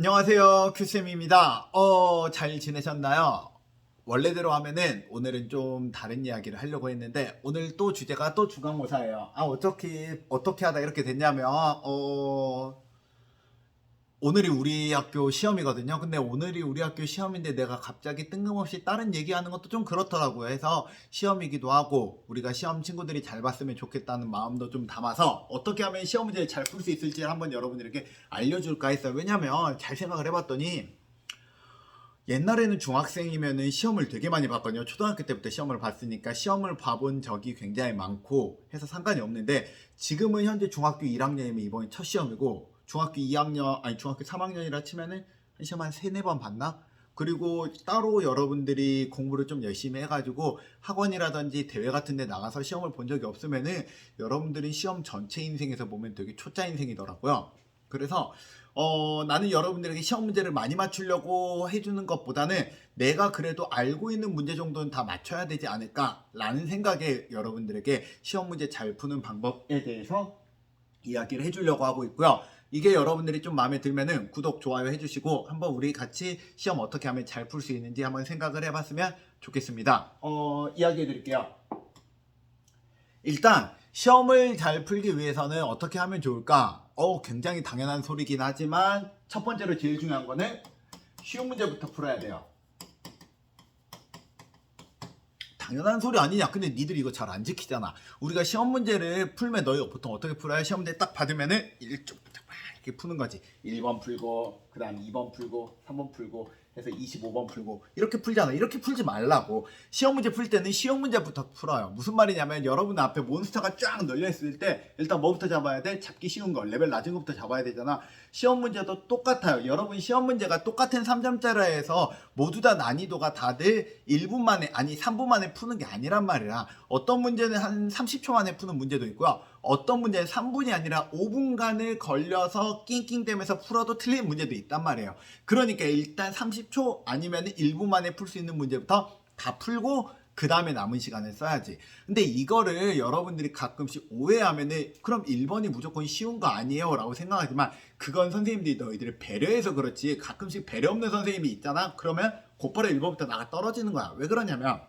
안녕하세요, 큐쌤입니다. 잘 지내셨나요? 원래대로 하면은 오늘은 좀 다른 이야기를 하려고 했는데 오늘 또 주제가 또 중간고사예요. 어떻게 하다 이렇게 됐냐면 오늘이 우리 학교 시험이거든요. 근데 오늘이 우리 학교 시험인데 내가 갑자기 뜬금없이 다른 얘기하는 것도 좀 그렇더라고요. 해서 시험이기도 하고 우리가 시험 친구들이 잘 봤으면 좋겠다는 마음도 좀 담아서 어떻게 하면 시험 문제를 잘 풀 수 있을지 한번 여러분들에게 알려줄까 했어요. 왜냐면 잘 생각을 해봤더니 옛날에는 중학생이면은 시험을 되게 많이 봤거든요. 초등학교 때부터 시험을 봤으니까 시험을 봐본 적이 굉장히 많고 해서 상관이 없는데 지금은 현재 중학교 1학년이면 이번이 첫 시험이고 중학교 2학년 아니 중학교 3학년이라 치면은 한 시험 한 3-4번 봤나? 그리고 따로 여러분들이 공부를 좀 열심히 해가지고 학원이라든지 대회 같은 데 나가서 시험을 본 적이 없으면은 여러분들이 시험 전체 인생에서 보면 되게 초짜 인생이더라고요. 그래서 나는 여러분들에게 시험 문제를 많이 맞추려고 해주는 것보다는 내가 그래도 알고 있는 문제 정도는 다 맞춰야 되지 않을까라는 생각에 여러분들에게 시험 문제 잘 푸는 방법에 대해서 이야기를 해주려고 하고 있고요. 이게 여러분들이 좀 마음에 들면은 구독, 좋아요 해주시고 한번 우리 같이 시험 어떻게 하면 잘 풀 수 있는지 한번 생각을 해봤으면 좋겠습니다. 이야기해 드릴게요. 일단 시험을 잘 풀기 위해서는 어떻게 하면 좋을까? 굉장히 당연한 소리긴 하지만 첫 번째로 제일 중요한 거는 쉬운 문제부터 풀어야 돼요. 당연한 소리 아니냐? 근데 니들 이거 잘 안 지키잖아. 우리가 시험 문제를 풀면 너희가 보통 어떻게 풀어요? 시험 문제 딱 받으면은 1쪽부터 막 이렇게 푸는 거지. 1번 풀고 그 다음 2번 풀고 3번 풀고 해서 25번 풀고 이렇게 풀잖아. 이렇게 풀지 말라고. 시험 문제 풀 때는 시험 문제부터 풀어요. 무슨 말이냐면 여러분 앞에 몬스터가 쫙 널려있을 때 일단 뭐부터 잡아야 돼? 잡기 쉬운 거, 레벨 낮은 거부터 잡아야 되잖아. 시험 문제도 똑같아요. 여러분 시험 문제가 똑같은 3점짜리에서 모두 다 난이도가 다들 1분 만에 아니 3분 만에 푸는 게 아니란 말이야. 어떤 문제는 한 30초 만에 푸는 문제도 있고요. 어떤 문제는 3분이 아니라 5분간을 걸려서 낑낑대면서 풀어도 틀린 문제도 있단 말이에요. 그러니까 일단 30초 아니면 1분 만에 풀 수 있는 문제부터 다 풀고 그 다음에 남은 시간을 써야지. 근데 이거를 여러분들이 가끔씩 오해하면은 그럼 1번이 무조건 쉬운 거 아니에요? 라고 생각하지만 그건 선생님들이 너희들을 배려해서 그렇지 가끔씩 배려 없는 선생님이 있잖아? 그러면 곧바로 1번부터 나가 떨어지는 거야. 왜 그러냐면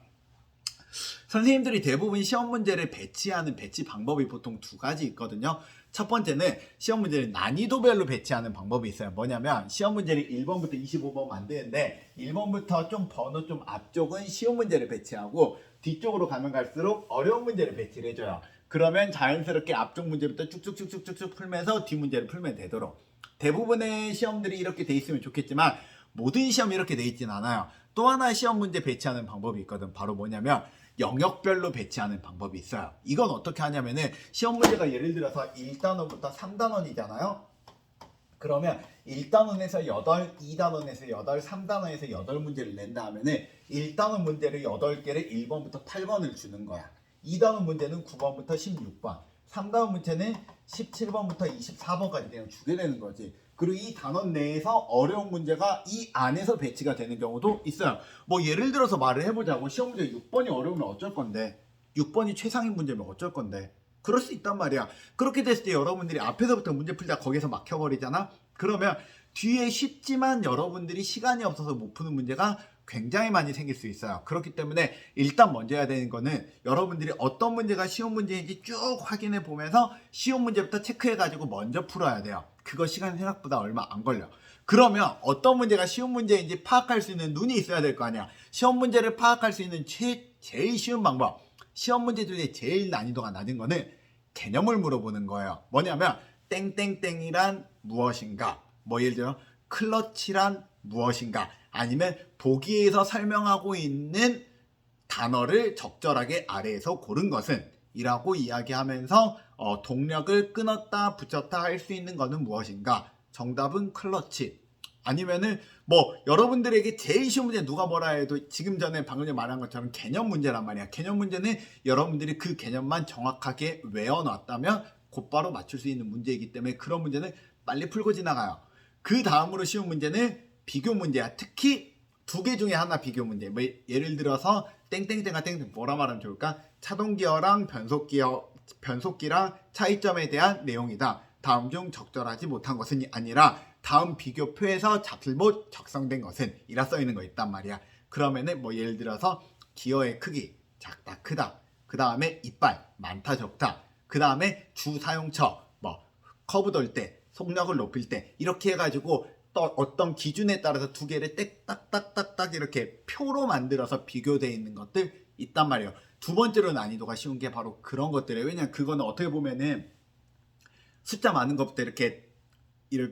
선생님들이 대부분 시험 문제를 배치하는 배치 방법이 보통 두 가지 있거든요. 첫 번째는 시험 문제를 난이도별로 배치하는 방법이 있어요. 뭐냐면 시험 문제를 1번부터 25번 만드는데 1번부터 좀 번호 좀 앞쪽은 쉬운 문제를 배치하고 뒤쪽으로 가면 갈수록 어려운 문제를 배치를 해줘요. 그러면 자연스럽게 앞쪽 문제부터 쭉쭉쭉쭉쭉 풀면서 뒷 문제를 풀면 되도록. 대부분의 시험들이 이렇게 돼 있으면 좋겠지만 모든 시험이 이렇게 돼 있진 않아요. 또 하나 시험 문제 배치하는 방법이 있거든. 바로 뭐냐면 영역별로 배치하는 방법이 있어요. 이건 어떻게 하냐면은 시험 문제가 예를 들어서 1단원부터 3단원이잖아요. 그러면 1단원에서 8, 2단원에서 8, 3단원에서 8문제를 낸다 하면은 1단원 문제를 8개를 1번부터 8번을 주는 거야. 2단원 문제는 9번부터 16번, 3단원 문제는 17번부터 24번까지 그냥 주게 되는 거지. 그리고 이 단원 내에서 어려운 문제가 이 안에서 배치가 되는 경우도 있어요. 뭐 예를 들어서 말을 해보자고 시험 문제 6번이 어려우면 어쩔 건데 6번이 최상위 문제면 어쩔 건데 그럴 수 있단 말이야. 그렇게 됐을 때 여러분들이 앞에서부터 문제 풀다 거기서 막혀버리잖아. 그러면 뒤에 쉽지만 여러분들이 시간이 없어서 못 푸는 문제가 굉장히 많이 생길 수 있어요. 그렇기 때문에 일단 먼저 해야 되는 거는 여러분들이 어떤 문제가 쉬운 문제인지 쭉 확인해 보면서 쉬운 문제부터 체크해 가지고 먼저 풀어야 돼요. 그거 시간 생각보다 얼마 안 걸려. 그러면 어떤 문제가 쉬운 문제인지 파악할 수 있는 눈이 있어야 될 거 아니야. 시험 문제를 파악할 수 있는 제일 쉬운 방법. 시험 문제 중에 제일 난이도가 낮은 거는 개념을 물어보는 거예요. 뭐냐면 땡땡땡이란 무엇인가? 뭐 예를 들어 클러치란 무엇인가? 아니면 보기에서 설명하고 있는 단어를 적절하게 아래에서 고른 것은 이라고 이야기하면서 동력을 끊었다 붙였다 할 수 있는 것은 무엇인가? 정답은 클러치. 아니면은 뭐 여러분들에게 제일 쉬운 문제 누가 뭐라 해도 지금 전에 방금 전에 말한 것처럼 개념 문제란 말이야. 개념 문제는 여러분들이 그 개념만 정확하게 외워놨다면 곧바로 맞출 수 있는 문제이기 때문에 그런 문제는 빨리 풀고 지나가요. 그 다음으로 쉬운 문제는 비교 문제야. 특히 두 개 중에 하나 비교 문제. 뭐 예를 들어서 땡땡땡과 땡땡 뭐라 말하면 좋을까? 차동기어랑 변속기랑 차이점에 대한 내용이다. 다음 중 적절하지 못한 것은 아니라 다음 비교표에서 잡술못 적성된 것은 이라 써 있는 거 있단 말이야. 그러면은 뭐 예를 들어서 기어의 크기 작다 크다, 그 다음에 이빨 많다 적다, 그 다음에 주 사용처 뭐 커브 돌 때 속력을 높일 때 이렇게 해가지고 또 어떤 기준에 따라서 두 개를 딱딱딱딱 이렇게 표로 만들어서 비교되어 있는 것들 있단 말이에요. 두 번째로 난이도가 쉬운 게 바로 그런 것들이에요. 왜냐면 그거는 어떻게 보면은 숫자 많은 것부터 이렇게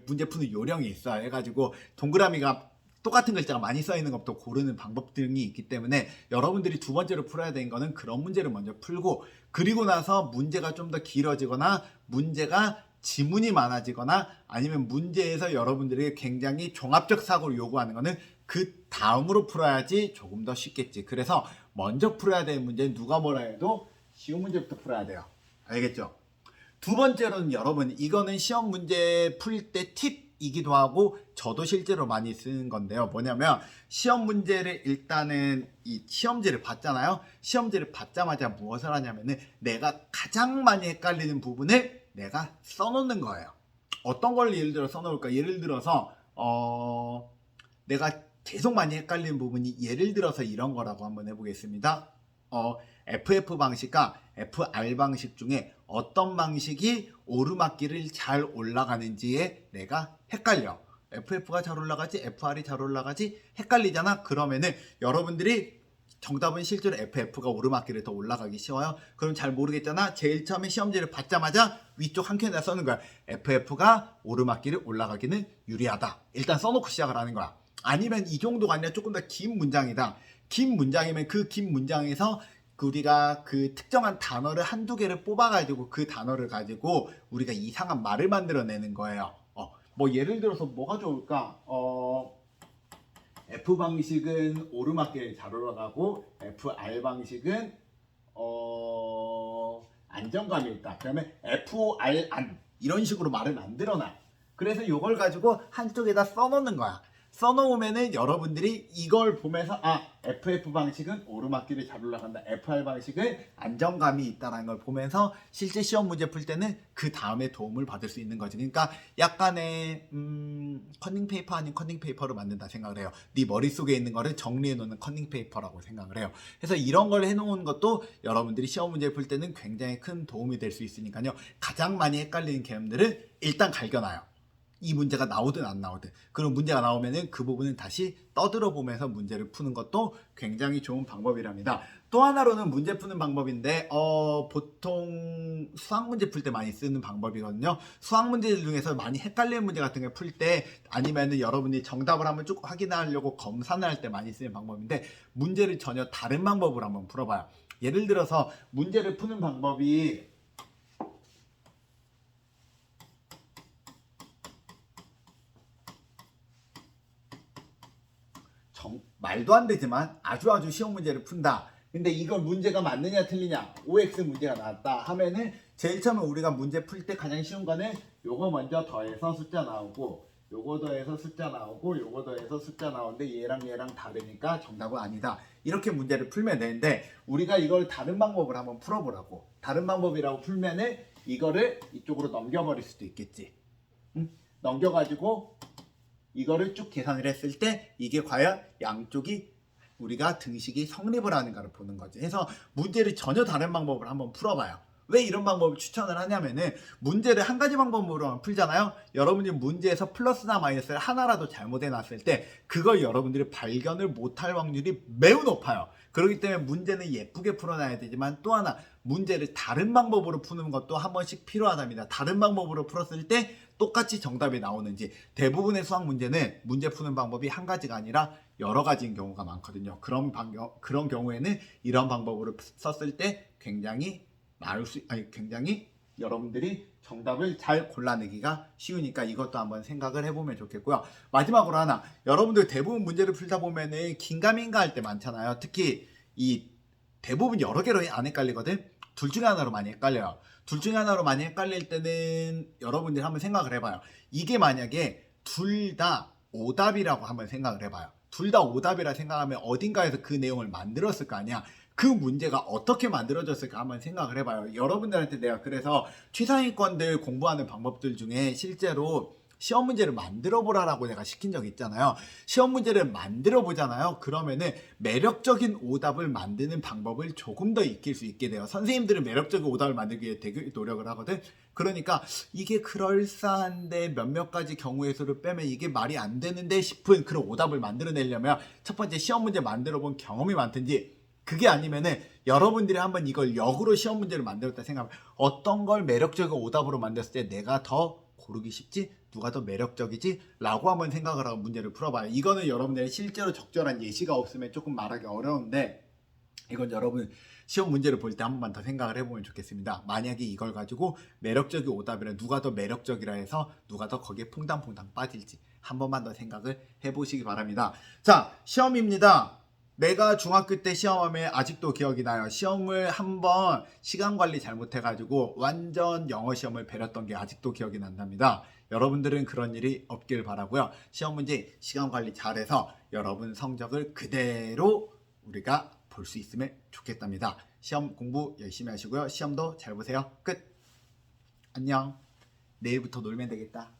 문제 푸는 요령이 있어요. 해가지고 동그라미가 똑같은 글자가 많이 써 있는 것부터 고르는 방법 등이 있기 때문에 여러분들이 두 번째로 풀어야 되는 거는 그런 문제를 먼저 풀고, 그리고 나서 문제가 좀 더 길어지거나 문제가 지문이 많아지거나 아니면 문제에서 여러분들에게 굉장히 종합적 사고를 요구하는 거는 그 다음으로 풀어야지 조금 더 쉽겠지. 그래서 먼저 풀어야 되는 문제는 누가 뭐라 해도 쉬운 문제부터 풀어야 돼요. 알겠죠? 두 번째로는 여러분, 이거는 시험 문제 풀 때 팁이기도 하고 저도 실제로 많이 쓰는 건데요. 뭐냐면 시험 문제를 일단은 이 시험지를 봤잖아요. 시험지를 받자마자 무엇을 하냐면은 내가 가장 많이 헷갈리는 부분을 내가 써놓는 거예요. 어떤 걸 예를 들어 써놓을까? 예를 들어서 내가 계속 많이 헷갈리는 부분이 예를 들어서 이런 거라고 한번 해보겠습니다. FF 방식과 FR 방식 중에 어떤 방식이 오르막길을 잘 올라가는지에 내가 헷갈려. FF가 잘 올라가지 FR이 잘 올라가지 헷갈리잖아. 그러면은 여러분들이 정답은 실제로 FF가 오르막길을 더 올라가기 쉬워요. 그럼 잘 모르겠잖아. 제일 처음에 시험지를 받자마자 위쪽 한 켠에다 써는 거야. FF가 오르막길을 올라가기는 유리하다. 일단 써놓고 시작을 하는 거야. 아니면 이 정도가 아니라 조금 더 긴 문장이다. 긴 문장이면 그 긴 문장에서 우리가 그 특정한 단어를 한두 개를 뽑아가지고 그 단어를 가지고 우리가 이상한 말을 만들어내는 거예요. 뭐 예를 들어서 뭐가 좋을까? F 방식은 오르막길을 잘 올라가고 FR 방식은 안정감이 있다. 그러면 FR 안 이런 식으로 말을 만들어놔. 그래서 이걸 가지고 한쪽에다 써놓는 거야. 써놓으면은 여러분들이 이걸 보면서 FF 방식은 오르막길을 잘 올라간다, FR 방식은 안정감이 있다는 걸 보면서 실제 시험 문제 풀 때는 그 다음에 도움을 받을 수 있는 거지. 그러니까 약간의 컨닝페이퍼 아닌 컨닝페이퍼를 만든다 생각을 해요. 네 머릿속에 있는 거를 정리해 놓는 컨닝페이퍼라고 생각을 해요. 그래서 이런 걸 해놓은 것도 여러분들이 시험 문제 풀 때는 굉장히 큰 도움이 될 수 있으니까요. 가장 많이 헷갈리는 개념들을 일단 갈겨놔요. 이 문제가 나오든 안 나오든. 그럼 문제가 나오면은 그 부분은 다시 떠들어 보면서 문제를 푸는 것도 굉장히 좋은 방법이랍니다. 또 하나로는 문제 푸는 방법인데 보통 수학 문제 풀 때 많이 쓰는 방법이거든요. 수학 문제들 중에서 많이 헷갈리는 문제 같은 거 풀 때 아니면은 여러분이 정답을 한번 쭉 확인하려고 검사를 할 때 많이 쓰는 방법인데, 문제를 전혀 다른 방법으로 한번 풀어봐요. 예를 들어서 문제를 푸는 방법이 말도 안 되지만 아주 시험 문제를 푼다. 근데 이걸 문제가 맞느냐 틀리냐, OX 문제가 나왔다 하면은 제일 처음에 우리가 문제 풀 때 가장 쉬운 거는 요거 먼저 더해서 숫자 나오고, 요거 더해서 숫자 나오고, 요거 더해서 숫자 나오는데 얘랑 다르니까 정답은 아니다. 이렇게 문제를 풀면 되는데, 우리가 이걸 다른 방법을 한번 풀어보라고. 다른 방법이라고 풀면은 이거를 이쪽으로 넘겨버릴 수도 있겠지. 넘겨가지고 이거를 쭉 계산을 했을 때 이게 과연 양쪽이 우리가 등식이 성립을 하는가를 보는 거지. 그래서 문제를 전혀 다른 방법을 한번 풀어봐요. 왜 이런 방법을 추천을 하냐면은 문제를 한 가지 방법으로만 풀잖아요. 여러분이 문제에서 플러스나 마이너스를 하나라도 잘못해 놨을 때 그걸 여러분들이 발견을 못할 확률이 매우 높아요. 그렇기 때문에 문제는 예쁘게 풀어놔야 되지만, 또 하나 문제를 다른 방법으로 푸는 것도 한 번씩 필요하답니다. 다른 방법으로 풀었을 때 똑같이 정답이 나오는지. 대부분의 수학 문제는 문제 푸는 방법이 한 가지가 아니라 여러 가지인 경우가 많거든요. 그런 경우에는 이런 방법으로 썼을 때 굉장히 여러분들이 정답을 잘 골라내기가 쉬우니까 이것도 한번 생각을 해보면 좋겠고요. 마지막으로 하나, 여러분들 대부분 문제를 풀다 보면은 긴가민가 할 때 많잖아요. 특히 이 대부분 여러 개로 안 헷갈리거든. 둘 중에 하나로 많이 헷갈려요. 둘 중에 하나로 많이 헷갈릴 때는 여러분들이 한번 생각을 해봐요. 이게 만약에 둘 다 오답이라고 한번 생각을 해봐요. 둘 다 오답이라 생각하면 어딘가에서 그 내용을 만들었을 거 아니야. 그 문제가 어떻게 만들어졌을까 한번 생각을 해봐요. 여러분들한테 내가 그래서 최상위권들 공부하는 방법들 중에 실제로 시험 문제를 만들어 보라라고 내가 시킨 적 있잖아요. 시험 문제를 만들어 보잖아요. 그러면은 매력적인 오답을 만드는 방법을 조금 더 익힐 수 있게 돼요. 선생님들은 매력적인 오답을 만들기 위해 되게 노력을 하거든. 그러니까 이게 그럴싸한데 몇몇 가지 경우의 수를 빼면 이게 말이 안 되는데 싶은 그런 오답을 만들어내려면 첫 번째 시험 문제 만들어 본 경험이 많든지, 그게 아니면은 여러분들이 한번 이걸 역으로 시험 문제를 만들었다 생각하면 어떤 걸 매력적인 오답으로 만들었을 때 내가 더 고르기 쉽지? 누가 더 매력적이지? 라고 한번 생각을 하고 문제를 풀어봐요. 이거는 여러분들의 실제로 적절한 예시가 없으면 조금 말하기 어려운데, 이건 여러분 시험 문제를 볼 때 한 번만 더 생각을 해보면 좋겠습니다. 만약에 이걸 가지고 매력적인 오답이라 누가 더 매력적이라 해서 누가 더 거기에 퐁당퐁당 빠질지 한 번만 더 생각을 해보시기 바랍니다. 자, 시험입니다. 내가 중학교 때 시험하면 아직도 기억이 나요. 시험을 한번 시간 관리 잘못해가지고 완전 영어 시험을 배렸던 게 아직도 기억이 난답니다. 여러분들은 그런 일이 없길 바라고요. 시험 문제 시간 관리 잘해서 여러분 성적을 그대로 우리가 볼 수 있으면 좋겠답니다. 시험 공부 열심히 하시고요. 시험도 잘 보세요. 끝. 안녕. 내일부터 놀면 되겠다.